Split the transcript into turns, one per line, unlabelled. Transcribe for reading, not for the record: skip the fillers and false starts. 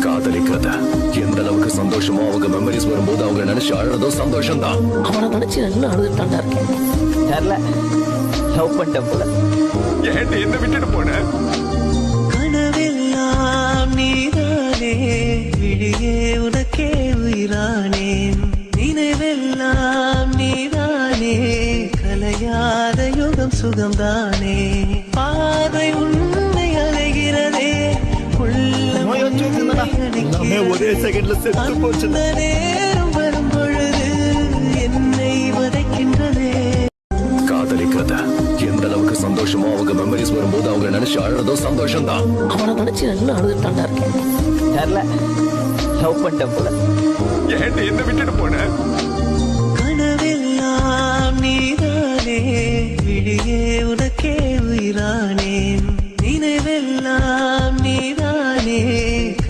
காதலிக்கிறத எந்த அளவுக்கு சந்தோஷமோ அவங்க மெமரிஸ் வரும்போது அவங்க நினைச்சு அழறதும் சந்தோஷம் தான்.
அவனை நினைச்சு நல்லா அழுதுட்டாண்டா இருக்கேன்.
தெரியல, லவ் பண்ணிட்டேன் போல.
ஏன்டி என்ன விட்டுட்டு போன?
கனவெல்லாம் நீதானே, விழியே உனக்கே உயிரானேன். நினைவெல்லாம் நீதானே, கலையாத யுகம் சுகம்தானே. பாதை உன்னை அலைகிறதே,
ஒரே செகண்ட்ல செத்து போச்சு.
அந்த நேரம் வரும் பொழுது என்னை வதைக்கின்றதே.
காதலிக்கிறத எந்த அளவுக்கு சந்தோஷமோ அவங்க மெமரிஸ் வரும்போது அவங்க நினைச்சு அழறதும் சந்தோஷம் தான்.
அவனை நினைச்சு நல்லா அழுதுட்டாண்டா இருக்கேன்.
தெரியல, லவ் பண்ணிட்டேன் போல.
ஏன்டி என்ன விட்டுட்டு போன?
கனவெல்லாம் நீதானே, விழியே உனக்கே உயிரானே.